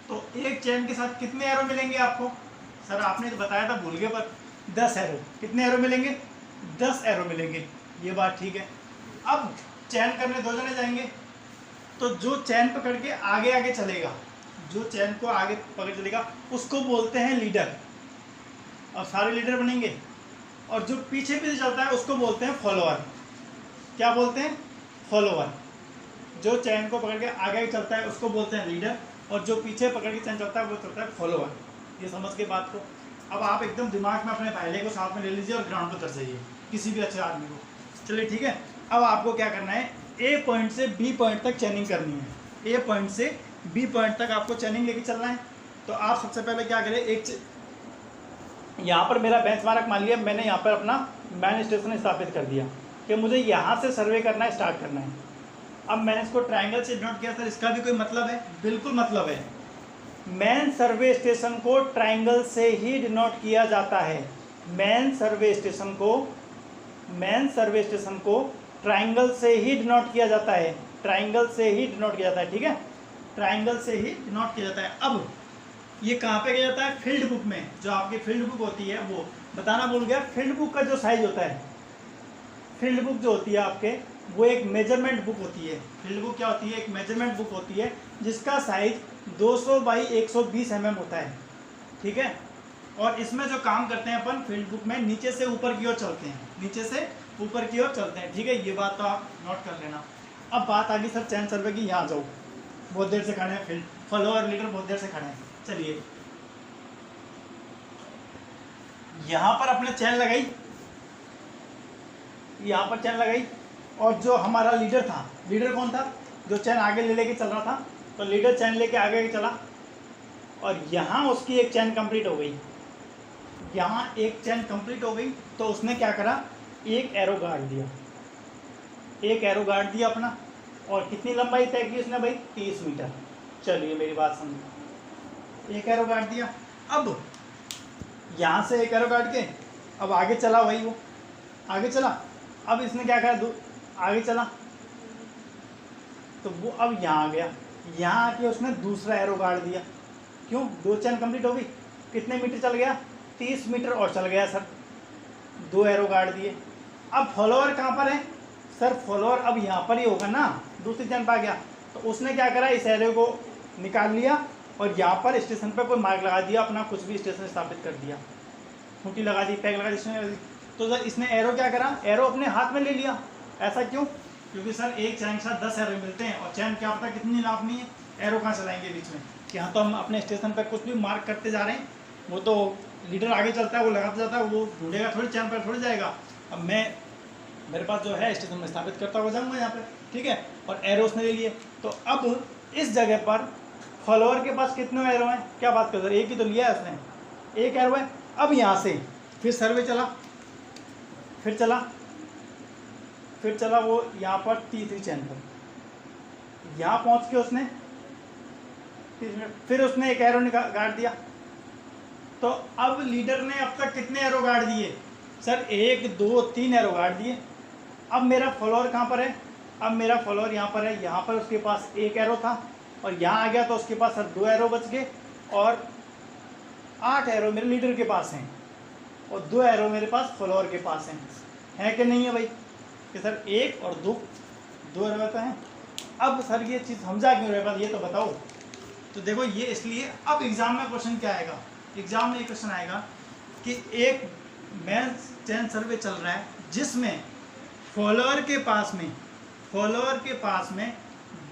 Speaker 1: तो एक चैन के साथ कितने एरो मिलेंगे आपको? सर आपने तो बताया था, भूल गए, पर 10 एरो। कितने एरो मिलेंगे? 10 एरो मिलेंगे, ये बात ठीक है। अब चैन करने 2 जने जाएंगे, तो जो चैन पकड़ के आगे आगे चलेगा, जो चैन को आगे पकड़ चलेगा उसको बोलते हैं लीडर, और सारे लीडर बनेंगे। और जो पीछे पीछे चलता है उसको बोलते हैं फॉलोअर। क्या बोलते हैं? फॉलोअर। जो चैन को पकड़ के आगे चलता है उसको बोलते हैं लीडर, और जो पीछे पकड़ के चैन चलता है वो चलता है फॉलोअर। ये समझ के बात को अब आप एकदम दिमाग में अपने पहले को साथ में ले लीजिए और ग्राउंड पर उतर जाइए, किसी भी अच्छे आदमी को। चलिए ठीक है। अब आपको क्या करना है, ए पॉइंट से बी पॉइंट तक चैनिंग करनी है। ए पॉइंट से बी पॉइंट तक आपको चैनिंग लेके चलना है। तो आप सबसे पहले क्या करें, यहाँ पर मेरा बेंचमार्क मान लिया, मैंने यहाँ पर अपना मैन स्टेशन स्थापित कर दिया कि मुझे यहाँ से सर्वे करना है, स्टार्ट करना है। अब मैंने इसको ट्रायंगल से डिनोट किया। सर इसका भी कोई मतलब है? बिल्कुल मतलब है। मैन सर्वे स्टेशन को ट्रायंगल से ही डिनोट किया जाता है। मैन सर्वे स्टेशन को ट्रायंगल से ही डिनोट किया जाता है, ट्रायंगल से ही डिनोट किया जाता है, ठीक है, ट्रायंगल से ही डिनोट किया जाता है। अब ये कहाँ पे किया जाता है? फील्ड बुक में। जो आपकी फील्ड बुक होती है, वो बताना भूल गया, फील्ड बुक का जो साइज होता है, फील्ड बुक जो होती है आपके, वो एक मेजरमेंट बुक होती है। फील्ड बुक क्या होती है? एक मेजरमेंट बुक होती है जिसका साइज 200 बाई 120 mm होता है, ठीक है। और इसमें जो काम करते हैं अपन फील्ड बुक में, नीचे से ऊपर की ओर चलते हैं, नीचे से ऊपर की ओर चलते हैं, ठीक है। ये बात तो आप नोट कर लेना। अब बात आ गई सर चैन सर्वे की। यहाँ जाओ, बहुत देर से खड़े हैं, फील्ड फॉलोअर लीडर बहुत देर से खड़े हैं। चलिए यहाँ पर अपने चैन लगाई, यहाँ पर चैन लगाई, और जो हमारा लीडर था, लीडर कौन था? जो चैन आगे ले लेके चल रहा था, तो लीडर चैन लेके आगे चला, और यहाँ उसकी एक चैन कंप्लीट हो गई, यहाँ एक चैन कंप्लीट हो गई। तो उसने क्या करा, एक एरो गाड़ दिया, एक एरो गाड़ दिया अपना, और कितनी लंबाई तय की उसने भाई? 30 मीटर। चलिए मेरी बात समझो, एक एरो गाड़ दिया। अब यहाँ से एक एरो गाड़ के अब आगे चला, वही वो आगे चला। अब इसने क्या करा, आगे चला, तो वो अब यहाँ आ गया, यहाँ आके उसने दूसरा एरो गाड़ दिया। क्यों? 2 चैन कंप्लीट हो गई। कितने मीटर चल गया, 30 मीटर और चल गया सर, 2 एरो गाड़ दिए। अब फॉलोअर कहाँ पर है सर, फॉलोअर अब यहाँ पर ही होगा ना, दूसरी चैन पर आ गया। तो उसने क्या करा, इस एरो को निकाल लिया और यहाँ पर स्टेशन पर कोई मार्क लगा दिया, अपना कुछ भी स्टेशन स्थापित कर दिया, खूंटी लगा दी, पैक लगा दी। तो सर इसने एरो क्या करा, एरो अपने हाथ में ले लिया। ऐसा क्यों, क्योंकि सर एक चैन के साथ 10 एरो मिलते हैं और चैन क्या पता कितनी नापनी है, एरो कहाँ चलाएंगे बीच में। यहाँ तो हम अपने स्टेशन पर कुछ भी मार्क करते जा रहे हैं, वो तो लीडर आगे चलता है, वो लगाता जाता है, वो ढूंढेगा थोड़ी, चैन पर थोड़ी जाएगा। अब मेरे पास जो है स्टेशन में स्थापित करता हुआ जाऊँगा यहाँ पे, ठीक है, और एरो उसने ले लिए। तो अब इस जगह पर फॉलोअर के पास कितने एरो हैं, क्या बात कर, एक ही तो लिया है उसने, एक एरो है। अब यहाँ से फिर सर्वे चला, फिर चला वो यहाँ पर तीसरी चैन पर, यहाँ पहुँच के उसने फिर उसने एक एरो गाड़ दिया। तो अब लीडर ने अब तक कितने एरो गाड़ दिए सर, 1 2 3 एरो गाड़ दिए। अब मेरा फॉलोअर कहाँ पर है, अब मेरा फॉलोअर यहाँ पर है, यहाँ पर उसके पास 1 एरो था और यहाँ आ गया तो उसके पास सर 2 एरो बच गए और 8 एरो मेरे लीडर के पास हैं और 2 एरो मेरे पास फॉलोअर के पास हैं। है कि नहीं है भाई, कि सर 1 और 2 एरो तो हैं। अब सर ये चीज़ समझा क्यों रहेगा, ये तो बताओ। तो देखो ये इसलिए, अब एग्जाम में क्वेश्चन क्या आएगा, एग्जाम में ये क्वेश्चन आएगा कि एक मेन चैन सर्वे चल रहा है जिसमें फॉलोअर के पास में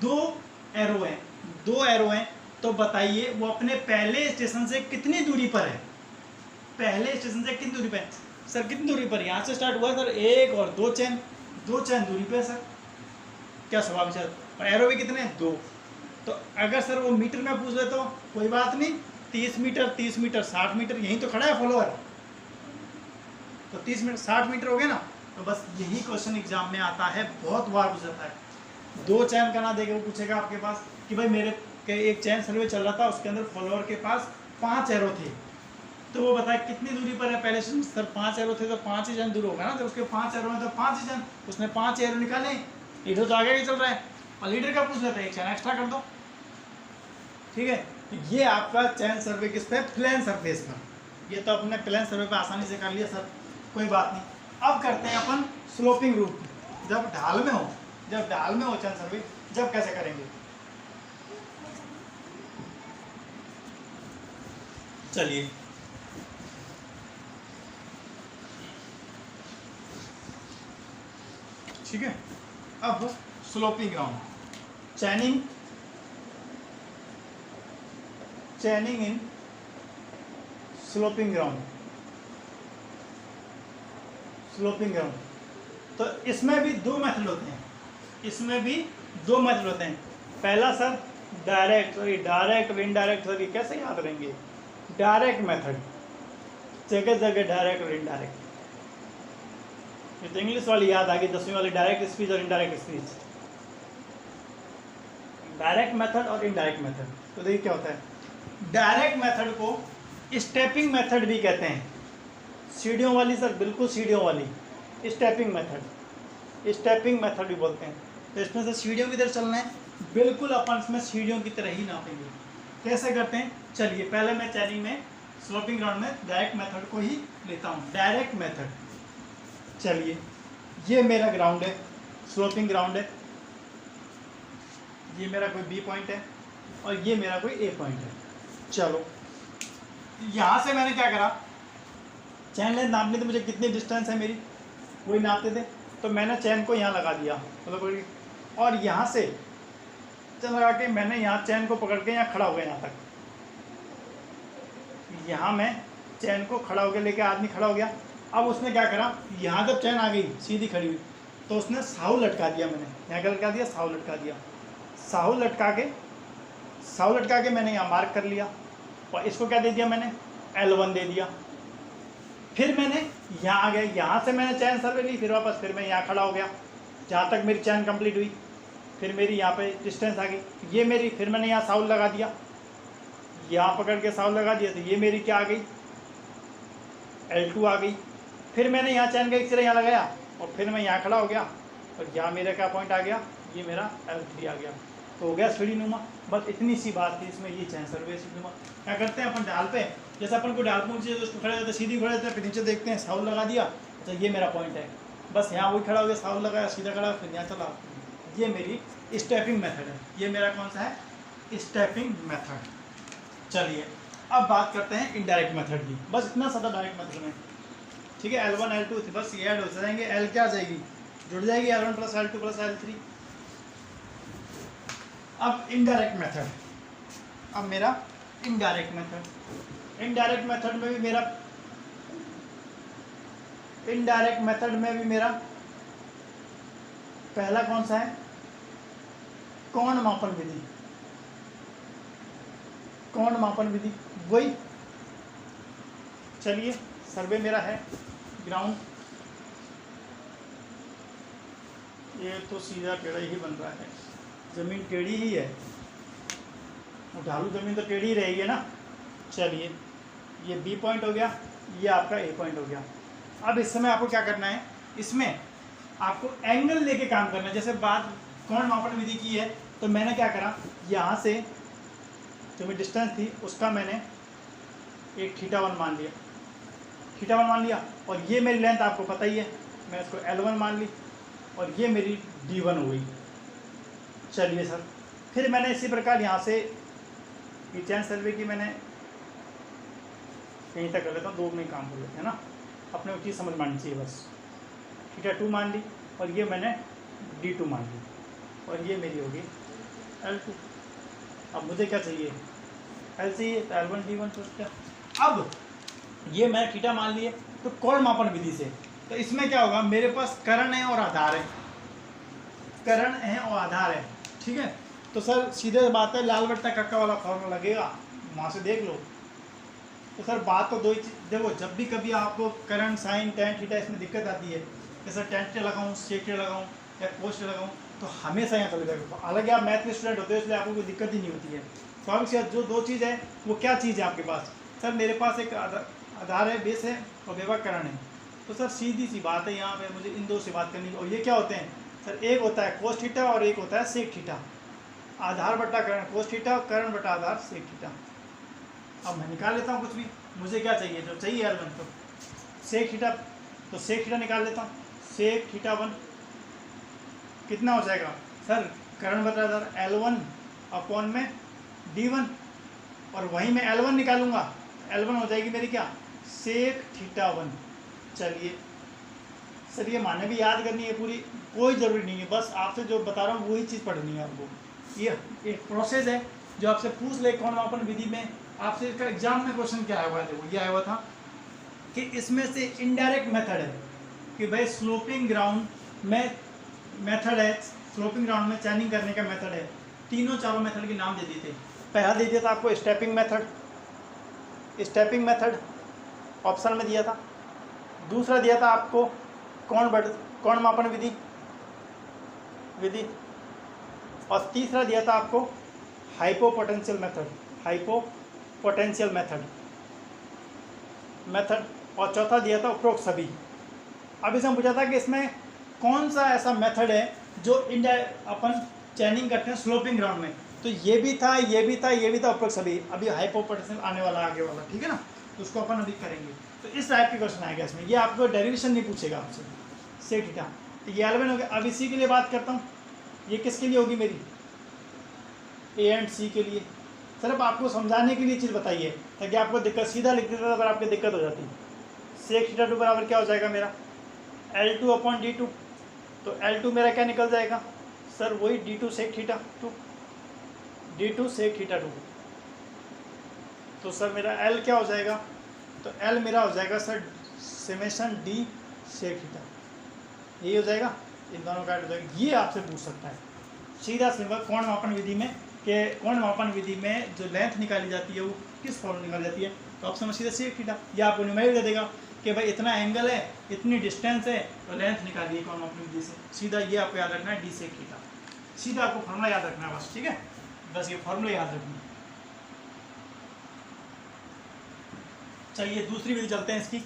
Speaker 1: 2 एरो हैं, तो बताइए वो अपने पहले स्टेशन से कितनी दूरी पर है, पहले स्टेशन से कितनी दूरी पर है सर, कितनी दूरी पर, यहाँ से स्टार्ट हुआ सर 1 और 2 चैन दूरी पे सर, क्या स्वाभाविक सर, और एरो भी कितने 2। तो अगर सर वो मीटर में पूछ ले तो कोई बात नहीं, 30 मीटर 60 मीटर, यहीं तो खड़ा है फॉलोअर, तो 30 मीटर 60 मीटर हो गया ना। तो बस यही क्वेश्चन एग्जाम में आता है, बहुत बार पूछ जाता है। 2 चैन का ना देगा, वो पूछेगा आपके पास कि भाई मेरे के एक चैन सर्वे चल रहा था, उसके अंदर फॉलोअर के पास 5 एरो थे, तो वो बताए कितनी दूरी पर है पहले से, सर 5 एरो थे तो 5 ही चैन दूर होगा ना, तो उसके 5 एरो हैं तो 5 ही चैन, उसने 5 एरो निकाले, लीडर तो आगे ही चल रहा है और लीडर का पूछ लेते हैं 1 चैन एक्स्ट्रा कर दो, ठीक है। ये आपका चैन सर्वे किस पे, प्लेन सरफेस पर। ये तो अपने प्लेन सर्वे पे आसानी से कर लिया सर, कोई बात नहीं। अब करते हैं अपन स्लोपिंग रूट, जब ढाल में हो चैन सर्वे, जब कैसे करेंगे, चलिए ठीक है। अब स्लोपिंग ग्राउंड, चैनिंग इन स्लोपिंग ग्राउंड, तो इसमें भी 2 मेथड होते हैं, पहला सर डायरेक्ट और इनडायरेक्ट, सर ये कैसे याद रहेंगे, डायरेक्ट मेथड, जगह डायरेक्ट और इनडायरेक्ट, ये तो इंग्लिश वाली याद आ गई 10वीं वाली, डायरेक्ट स्पीच और इनडायरेक्ट स्पीच, डायरेक्ट मेथड और इनडायरेक्ट मेथड। तो देखिए क्या होता है, डायरेक्ट मेथड को स्टेपिंग मेथड भी कहते हैं, सीढ़ियों वाली सर, बिल्कुल सीढ़ियों वाली, स्टेपिंग मेथड भी बोलते हैं। तो इसमें से सीढ़ियों की तरह चलना है, बिल्कुल अपन इसमें सीढ़ियों की तरह ही नापेंगे। कैसे करते हैं, चलिए पहले मैं चैनिंग में स्लोपिंग ग्राउंड में डायरेक्ट मेथड को ही लेता हूँ। डायरेक्ट मेथड, चलिए ये मेरा ग्राउंड है, स्लोपिंग ग्राउंड है, ये मेरा कोई बी पॉइंट है और ये मेरा कोई ए पॉइंट है। चलो यहाँ से मैंने क्या करा, चैन लेंथ नापनी थी मुझे, कितनी डिस्टेंस है मेरी वही नापते थे, तो मैंने चैन को यहाँ लगा दिया, मतलब और यहाँ से चैन लगा के मैंने यहाँ चैन को पकड़ के यहाँ खड़ा हो गया, यहाँ तक, यहाँ मैं चैन को खड़ा हो गया, लेके आदमी खड़ा हो गया। अब उसने क्या करा, यहाँ जब चैन आ गई सीधी खड़ी हुई तो उसने साहू लटका दिया, मैंने यहाँ क्या लटका दिया, साहू लटका दिया, साहू लटका के मैंने यहाँ मार्क कर लिया और इसको क्या दे दिया मैंने, L1 दे दिया। फिर मैंने यहाँ आ गया, यहाँ से मैंने चैन सर्वे ली, फिर वापस फिर मैं यहाँ खड़ा हो गया जहाँ तक मेरी चैन कंप्लीट हुई, फिर मेरी यहाँ पे डिस्टेंस आ गई, ये मेरी, फिर मैंने यहाँ साउल लगा दिया, यहाँ पकड़ के साउल लगा दिया, तो ये मेरी क्या आ गई, L2 आ गई। फिर मैंने यहाँ चैन का एक सिरा यहाँ लगाया और फिर मैं यहाँ खड़ा हो गया और यहाँ मेरा क्या पॉइंट आ गया, ये मेरा L3 आ गया, तो हो गया सीढ़ी नुमा। बस इतनी सी बात थी इसमें, ये चैन सर्वे सीढ़ी नुमा। क्या करते हैं अपन ढाल पे जैसे अपन को डालपुर चाहिए तो उसको खड़े रहते सीधी खड़े रहते, फिर नीचे देखते हैं साउथ लगा दिया, तो ये मेरा पॉइंट है, बस यहाँ वही खड़ा हो गया, साउथ लगाया, सीधा खड़ा, फिर यहाँ चला। ये मेरी स्टेपिंग मेथड है। ये मेरा कौन सा है? Stepping method. चलिए अब बात करते हैं इनडायरेक्ट मेथड की। बस इतना सादा डायरेक्ट मेथड में, ठीक है। L1 L2 बस ये ऐड हो जाएंगे, L क्या आ जाएगी, जुड़ जाएगी L1 plus L2 plus L3। अब इनडायरेक्ट मेथड, अब मेरा इनडायरेक्ट मेथड, इनडायरेक्ट मेथड में भी मेरा, इनडायरेक्ट मेथड में भी मेरा पहला कौन सा है? कोण मापन विधि। कोण मापन विधि वही। चलिए सर्वे मेरा है ग्राउंड, ये तो सीधा टेढ़ा ही बन रहा है, जमीन टेढ़ी ही है, ढालू जमीन तो टेढ़ी ही रहेगी ना। चलिए ये बी पॉइंट हो गया, ये आपका ए पॉइंट हो गया। अब इस समय आपको क्या करना है, इसमें आपको एंगल लेके काम करना है। जैसे बात कोण मापन विधि की है, तो मैंने क्या करा, यहाँ से जो मेरी डिस्टेंस थी उसका मैंने एक θ1 मान लिया, θ1 मान लिया, और ये मेरी लेंथ आपको पता ही है, मैं इसको L1 मान ली, और ये मेरी D1 हो गई। चलिए सर, फिर मैंने इसी प्रकार यहाँ से चैन सर्वे की मैंने कहीं तक कर लेता हूँ, 2 में काम कर लेते हैं ना, अपने को चीज़ समझ माननी चाहिए बस। θ2 मान ली, और ये मैंने D2 मान ली, और ये मेरी होगी L2। अब मुझे क्या चाहिए, L चाहिए, तो L1 D1 तो क्या। अब ये मैं थीटा मान लिए, तो कोण मापन विधि से, तो इसमें क्या होगा, मेरे पास कर्ण है और आधार है, कर्ण है और आधार है, ठीक है। तो सर सीधे बात है, लाल बट्टा कक्का वाला फॉर्मूला लगेगा, वहाँ से देख लो। तो सर बात तो दो ही देखो, जब भी कभी आपको कर्ण साइन टैन थीटा इसमें दिक्कत आती है, जैसे टैन थीटा लगाऊँ, सेक थीटा लगाऊँ या कोस थीटा लगाऊँ, तो हमेशा यहाँ चले जाएगा। हालांकि आप मैथ के स्टूडेंट होते हो, इसलिए आपको कोई दिक्कत ही नहीं होती है। स्वाभाविक से जो 2 चीज़ है वो क्या चीज़ है आपके पास, सर मेरे पास एक आधार है, बेस है, और व्यवकरण है। तो सर सीधी सी बात है, यहाँ पे मुझे इन 2 से बात करनी है। और ये क्या होते हैं सर, एक होता है कोस थीटा और एक होता है सेक थीटा। आधार बट्टा कर्ण कोस थीटा, कर्ण बट्टा आधार सेक थीटा। अब मैं निकाल लेता हूँ कुछ भी, मुझे क्या चाहिए, जो चाहिए L1, तो सेक थीटा, तो सेक थीटा निकाल लेता हूँ। सेक θ1 कितना हो जाएगा सर, कर्ण बटा आधार L1 अपॉन में D1, और वहीं मैं L1 निकालूंगा, L1 हो जाएगी मेरी क्या, सेक θ1। चलिए सर ये माने भी याद करनी है पूरी, कोई ज़रूरी नहीं है, बस आपसे जो बता रहा हूँ वही चीज़ पढ़नी है आपको। ये एक प्रोसेस है जो आपसे पूछ ले कोण मापन विधि में, आपसे इसका एग्जाम में क्वेश्चन क्या आया हुआ है, देखो ये आया हुआ था कि इसमें से इनडायरेक्ट मेथड है कि भाई स्लोपिंग ग्राउंड में मेथड है, स्लोपिंग ग्राउंड में चैनिंग करने का मेथड है। तीनों चारों मेथड के नाम दे दिए थे। पहला दे दिया था आपको stepping method, stepping method option में दिया था। दूसरा दिया था आपको कोण मापन विधि, और तीसरा दिया था आपको हाइपोपोटेंशियल मेथड, हाइपोपोटेंशियल मेथड, और चौथा दिया था उपरोक्त सभी। अब इसमें पूछा था कि इसमें कौन सा ऐसा मेथड है जो अपन चैनिंग करते हैं स्लोपिंग ग्राउंड में, तो ये भी था, ये भी था, ये भी था, उपरोक्त सभी। अभी हाइपोपोटेंशियल आने वाला आगे वाला, ठीक है ना, तो उसको अपन अभी करेंगे। तो इस टाइप के क्वेश्चन आएगा इसमें, ये आपको डेरिवेशन नहीं पूछेगा आपसे, सेक थीटा। तो ये L1 हो गया। अब इसी के लिए बात करता हूँ, ये किसके लिए होगी मेरी, A एंड C के लिए। सिर्फ आपको समझाने के लिए चीज़ बताइए ताकि आपको दिक्कत, सीधा लिख देता अगर आपको दिक्कत हो जाती। सेक θ2 बराबर क्या हो जाएगा मेरा, L2 अपॉन D2। तो L2 मेरा क्या निकल जाएगा सर, वही D2 सेक θ2, D2 सेक θ2। तो सर मेरा L क्या हो जाएगा, तो L मेरा हो जाएगा sir summation D sec theta, यही हो जाएगा, इन दोनों का हो जाएगा। ये आपसे पूछ सकता है सीधा सिंपल कोण मापन विधि में, कि कोण मापन विधि में जो लेंथ निकाली जाती है वो किस फॉर्म निकाली जाती है, तो आप समझ सीधा सेक थीटा। ये आपको न्यूमेरिक दे देगा कि भाई इतना एंगल है, इतनी डिस्टेंस है, तो लेंथ निकालिए कोण मापन विधि से। सीधा ये आपको याद रखना है, D सेक थीटा। सीधा आपको फॉर्मूला याद रखना है बस, ठीक है, बस ये फॉर्मूला याद रखना है। चलिए दूसरी विधि चलते हैं इसकी,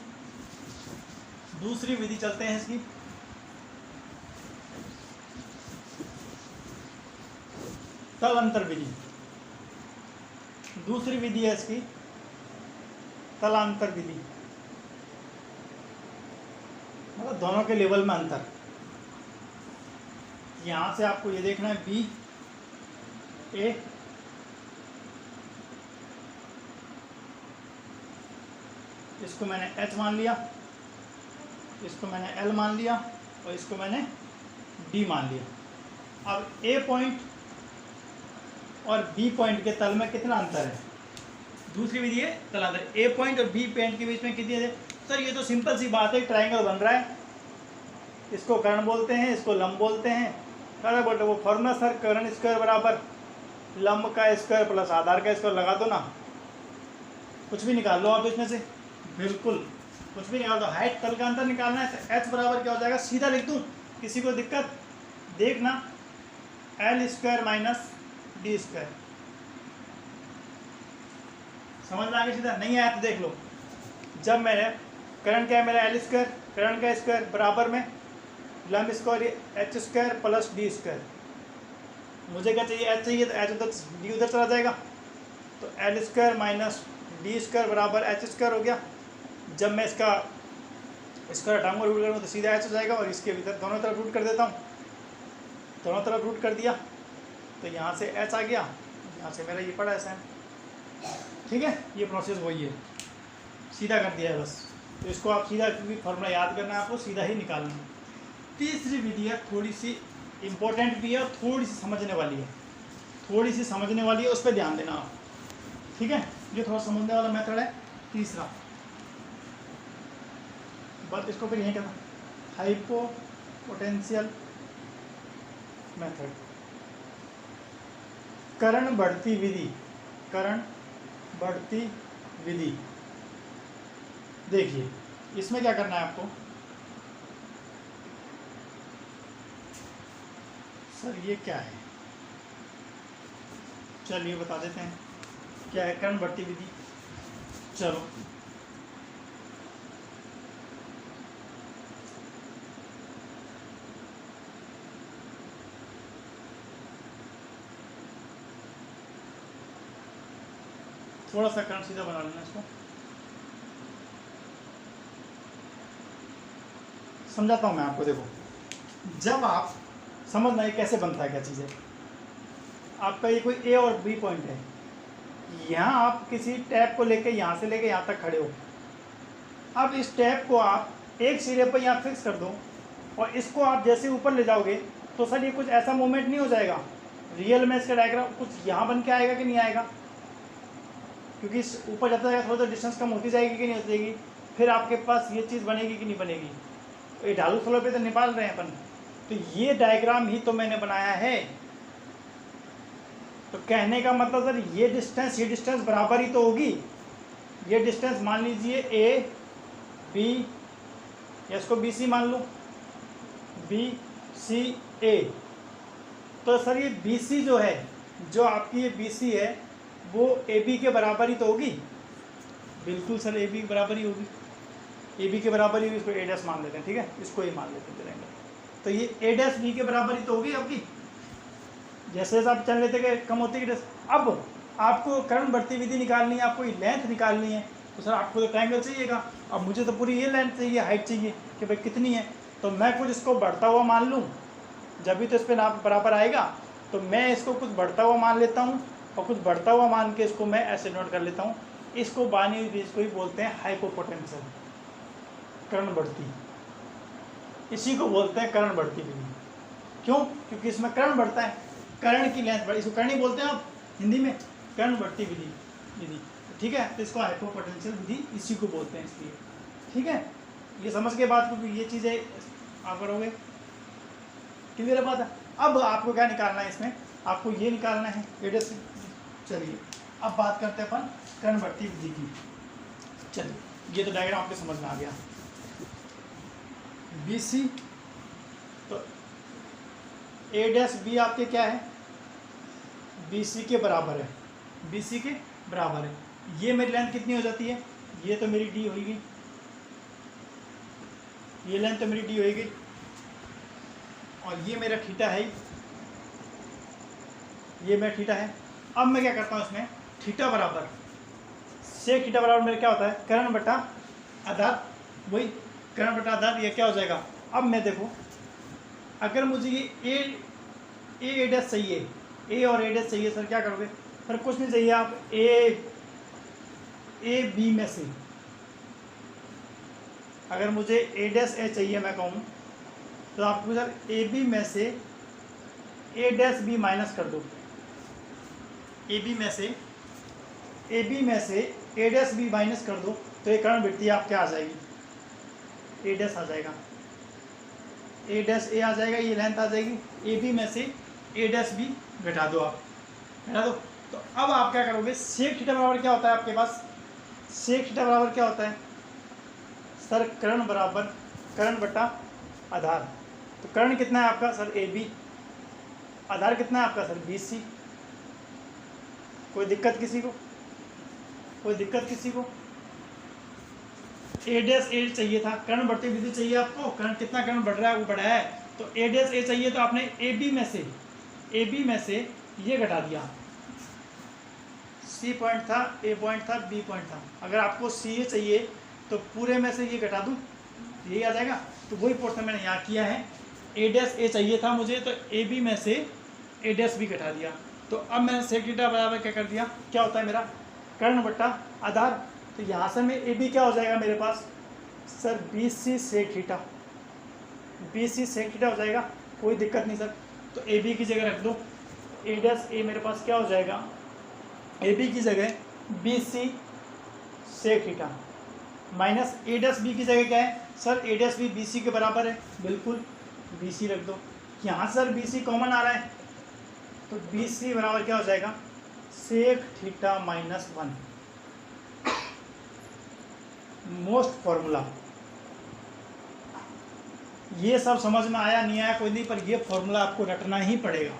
Speaker 1: दूसरी विधि चलते हैं इसकी। तल अंतर विधि, दूसरी विधि है इसकी तलांतर विधि, मतलब दोनों के लेवल में अंतर। यहां से आपको ये देखना है बी ए, इसको मैंने एच मान लिया, इसको मैंने एल मान लिया और इसको मैंने डी मान लिया। अब ए पॉइंट और बी पॉइंट के तल में कितना अंतर है? दूसरी विधि है तलांतर। ए पॉइंट और बी पॉइंट के बीच में कितनी है? सर ये तो सिंपल सी बात है, ट्रायंगल बन रहा है, इसको कर्ण बोलते हैं, इसको लंब बोलते हैं। अरे बोलते वो फॉर्मूला सर, कर्ण स्क्वायर बराबर लंब का स्क्वायर प्लस आधार का स्क्वायर लगा दो ना, कुछ भी निकाल लो आप इसमें से, बिल्कुल कुछ भी निकाल दो। हाइट तल का अंतर निकालना है तो एच बराबर क्या हो जाएगा? सीधा लिख दूँ, किसी को दिक्कत? देखना, L square minus D square. समझ में आ गया? सीधा नहीं आया तो देख लो। जब मैंने कर्ण क्या है मेरा? एल स्क्वायर, कर्ण का स्क्वायर बराबर में लंब square H square plus D square. मुझे क्या चाहिए? एच चाहिए, तो एच उधर, डी उधर चला जाएगा, तो L square minus D square बराबर एच स्क्वायर हो गया। जब मैं इसका स्क्वायर हटाऊंगा, रूट करूँगा, तो सीधा एच हो जाएगा, और इसके भीतर दोनों तरफ रूट कर देता हूँ, दोनों तरफ रूट कर दिया, तो यहाँ से एच आ गया, यहाँ से मेरा ये पड़ा ऐसा है। ठीक है, ये प्रोसेस वही है, सीधा कर दिया है बस। तो इसको आप सीधा, क्योंकि फॉर्मूला याद करना है आपको, सीधा ही निकालना है। तीसरी विधि है, थोड़ी सी इम्पोर्टेंट भी है और थोड़ी सी समझने वाली है, थोड़ी सी समझने वाली है, उस पर ध्यान देना आप। ठीक है, ये थोड़ा समझने वाला मेथड है तीसरा। बस इसको फिर यही कहना, हाइपोटेंशियल मेथड, कर्ण बढ़ती विधि, कर्ण बढ़ती विधि। देखिए इसमें क्या करना है आपको? सर ये क्या है? चलिए बता देते हैं क्या है कर्ण बढ़ती विधि। चलो थोड़ा सा कर्ण सीधा बना लेना इसको, समझाता हूँ मैं आपको। देखो, जब आप समझना है कैसे बनता है क्या चीज़ है। आपका ये कोई ए और बी पॉइंट है, यहाँ आप किसी टैप को लेके यहाँ से लेके यहाँ तक खड़े हो। अब इस टैप को आप एक सिरे पर यहाँ फिक्स कर दो, और इसको आप जैसे ऊपर ले जाओगे तो सर ये कुछ ऐसा मूवमेंट नहीं हो जाएगा रियल में? इसका डायग्राम कुछ यहाँ बन के आएगा कि नहीं आएगा? क्योंकि ऊपर जाता जाएगा, थोड़ा सा डिस्टेंस कम होती जाएगी कि नहीं हो जाएगी? फिर आपके पास ये चीज़ बनेगी कि नहीं बनेगी? ये ढालू फ्लोर पे तो निकाल रहे हैं अपन, तो ये डायग्राम ही तो मैंने बनाया है। तो कहने का मतलब सर ये डिस्टेंस बराबर ही तो होगी। ये डिस्टेंस मान लीजिए ए बी, या इसको बी सी मान लो, बी सी ए। तो सर ये बी सी जो है, जो आपकी ये बी सी है, वो ए बी के बराबर ही तो होगी। बिल्कुल सर ए बी के बराबर ही होगी, ए बी के बराबर ही। इसको ए डैश मान लेते हैं, ठीक है, इसको ये मान लेते हैं। तो ये ए डैश बी के बराबर ही तो होगी आपकी। जैसे जैसे आप चल लेते कि कम होती है। अब आपको कर्ण बढ़ती विधि निकालनी है, आपको ये लेंथ निकालनी है, तो सर आपको तो ट्रायंगल चाहिएगा। अब मुझे तो पूरी ये लेंथ चाहिए, हाइट चाहिए कि भाई कितनी है। तो मैं कुछ इसको बढ़ता हुआ मान लूँ, जब भी तो इस पर नाप बराबर आएगा। तो मैं इसको कुछ बढ़ता हुआ मान लेता हूँ, और कुछ बढ़ता हुआ मान के इसको मैं ऐसे नोट कर लेता हूँ। इसको बानी हुई विधि को ही बोलते हैं हाइपोटेंशियल, कर्ण बढ़ती, इसी को बोलते हैं कर्ण बढ़ती विधि। क्यों? क्योंकि इसमें कर्ण बढ़ता है, कर्ण की लेंथ बढ़ी, इसको कर्ण ही बोलते हैं आप हिंदी में, कर्ण बढ़ती विधि। ठीक है, तो इसको हाइपोटेंशियल विधि इसी को बोलते हैं इसलिए। ठीक है, ये समझ के बाद, क्योंकि ये चीज़ें आप करोगे, क्लियर है बात है। अब आपको क्या निकालना है इसमें? आपको ये निकालना है एडे से। चलिए अब बात करते हैं अपन कर्ण बढ़ती विधि की। चलिए, ये तो डायग्राम आपके समझ में आ गया। बी सी, तो ए डैश बी आपके क्या है? बी सी के बराबर है, बी सी के बराबर है। ये मेरी लेंथ कितनी हो जाती है? ये तो मेरी डी होगी, ये लेंथ तो मेरी डी होगी, और ये मेरा थीटा है, ये मेरा थीटा है। अब मैं क्या करता हूँ इसमें, थीटा बराबर सेक थीटा बराबर मेरा क्या होता है, कर्ण बटा आधार, वही कर्ण बटा आधार, ये क्या हो जाएगा। अब मैं देखो, अगर मुझे ये ए डैश चाहिए, ए और ए डैश चाहिए, सर क्या करोगे, सर कुछ नहीं चाहिए, आप ए बी में से, अगर मुझे ए डैश ए चाहिए मैं कहूँ तो आपको सर ए बी में से ए डैश बी माइनस कर दो, ए बी में से ए डैश बी माइनस कर दो, तो ये कर्ण वृत्ति आप क्या आ जाएगी, ए डैश आ जाएगा, ए डैश ए आ जाएगा, ये लेंथ आ जाएगी, ए बी में से ए डैश बी घटा दो, आप घटा दो। तो अब आप क्या करोगे, सेक थीटा बराबर क्या होता है आपके पास, सेक थीटा बराबर क्या होता है सर, कर्ण बराबर कर्ण बटा आधार। तो कर्ण कितना है आपका सर, ए बी, आधार कितना है आपका सर, बी सी। कोई दिक्कत किसी को, कोई दिक्कत किसी को, ए डैश ए चाहिए था, कर्ण बढ़ती विधि चाहिए आपको, कर्ण कितना कर्ण बढ़ रहा है वो बढ़ा है, तो ए डैश ए चाहिए, तो आपने ए बी में से ये घटा दिया, सी पॉइंट था, ए पॉइंट था, बी पॉइंट था, अगर आपको सी ए चाहिए तो पूरे में से ये घटा दूँ, यही आ जाएगा। तो वही पोर्शन मैंने यहाँ किया है, ए डैश ए चाहिए था मुझे, तो ए बी में से ए डैश बी घटा दिया। तो अब मैंने सेक थीटा बराबर क्या कर दिया, क्या होता है मेरा, कर्ण बटा आधार। तो यहाँ से मैं ए बी क्या हो जाएगा मेरे पास sir, B C sec theta, B C sec theta हो जाएगा, कोई दिक्कत नहीं सर। तो ए बी की जगह रख दो, ए डैश ए मेरे पास क्या हो जाएगा, ए बी की जगह B C sec theta, minus A dash B की जगह क्या है sir, A dash B B C के बराबर है, बिल्कुल बी सी रख दो। यहाँ सर बी सी कॉमन आ रहा है, तो बी सी बराबर क्या हो जाएगा, sec theta minus 1। Most formula, ये सब समझ में आया नहीं आया कोई नहीं, पर ये फॉर्मूला आपको रटना ही पड़ेगा,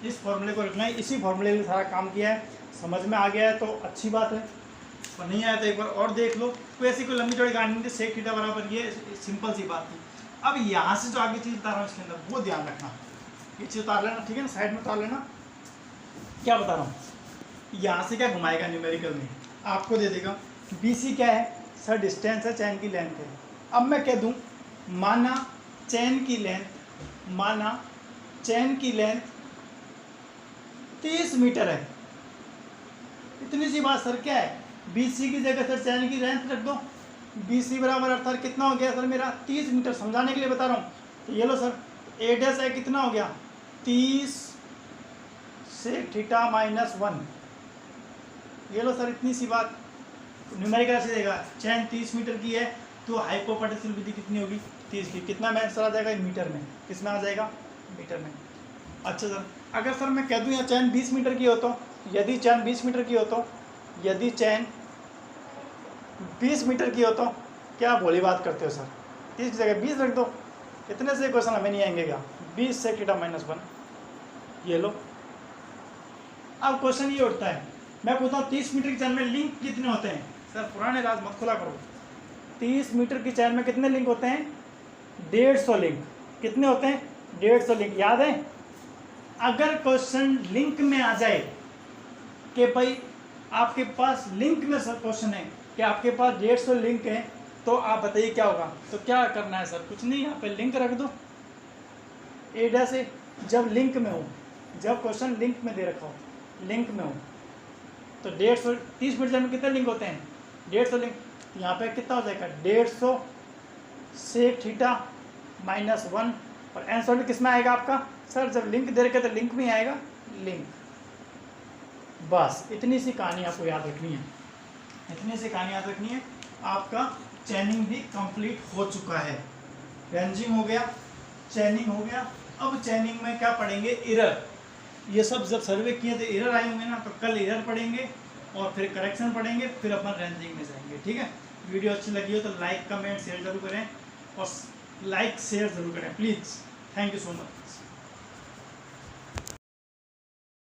Speaker 1: इस फॉर्मूले को रखना है, इसी फॉर्मूले में सारा काम किया है। समझ में आ गया है तो अच्छी बात है, और नहीं आया तो एक बार और देख लो। कोई ऐसी कोई लंबी चौड़ी कहानी नहीं थी, सेक थीटा बराबर ये सिंपल सी बात थी। अब यहाँ से जो आगे चीज़ बता रहा हूँ इसके अंदर वो ध्यान रखना, ये चीज़ उतार लेना, ठीक है ना, साइड में उतार लेना। क्या बता रहा हूँ, यहाँ से क्या घुमाएगा न्यूमेरिकल में, आपको दे देगा बी सी क्या है सर, डिस्टेंस है, चैन की लेंथ है। अब मैं कह दूँ माना चैन की लेंथ 30 मीटर है, इतनी सी बात सर, क्या है बी सी की जगह सर चैन की लेंथ रख दो, बी सी बराबर अर्थात कितना हो गया सर मेरा 30 मीटर, समझाने के लिए बता रहा हूँ। तो ये लो सर, ए डैश है कितना हो गया 30 सेक थीटा माइनस 1, ये लो सर, इतनी सी बात। न्यूमेरिकल ऐसे देगा, चैन 30 मीटर की है तो हाइपोटेंशियल विधि कितनी होगी 30 की, कितना में आंसर आ जाएगा मीटर में, किसमें आ जाएगा मीटर में। अच्छा सर, अगर सर मैं कह दूँ यहाँ चैन 20 मीटर की हो तो, यदि चैन 20 मीटर की हो तो, यदि चैन 20 मीटर की हो तो क्या भोली बात करते हो सर, 30 की जगह 20 रख दो, इतने से क्वेश्चन हमें नहीं आएंगे क्या, 20 सेक थीटा माइनस 1, ये लो। अब क्वेश्चन ये उठता है, मैं पूछता हूँ 30 मीटर की चैन में लिंक कितने होते हैं सर, पुराने राज मत खुला करो। 30 मीटर की चैन में कितने लिंक होते हैं, 150 लिंक, कितने होते हैं 150 लिंक, याद है। अगर क्वेश्चन लिंक में आ जाए कि भाई आपके पास लिंक में सर क्वेश्चन है कि आपके पास 150 लिंक है, तो आप बताइए क्या होगा। तो क्या करना है सर, कुछ नहीं, यहाँ पे लिंक रख दो, ए डैश ए, जब लिंक में हो, जब क्वेश्चन लिंक में दे रखा हो, लिंक में हो, तो 150 30 मीटर में कितने लिंक होते हैं 150 लिंक, यहाँ पे कितना हो जाएगा 150 सेक थीटा माइनस 1, और आंसर किस में आएगा आपका सर, जब लिंक दे रखे तो लिंक में आएगा लिंक। बस इतनी सी कहानी आपको याद रखनी है, इतनी सी कहानी याद रखनी है। आपका चैनिंग भी कंप्लीट हो चुका है, रेंजिंग हो गया, चैनिंग हो गया। अब चैनिंग में क्या पढ़ेंगे, एरर, ये सब जब सर्वे किए थे एरर आए होंगे ना, तो कल एरर पढ़ेंगे और फिर करेक्शन पढ़ेंगे, फिर अपन रेंजिंग में जाएंगे, ठीक है। वीडियो अच्छी लगी हो तो लाइक कमेंट शेयर जरूर करें, और लाइक शेयर जरूर करें please. Thank you so much.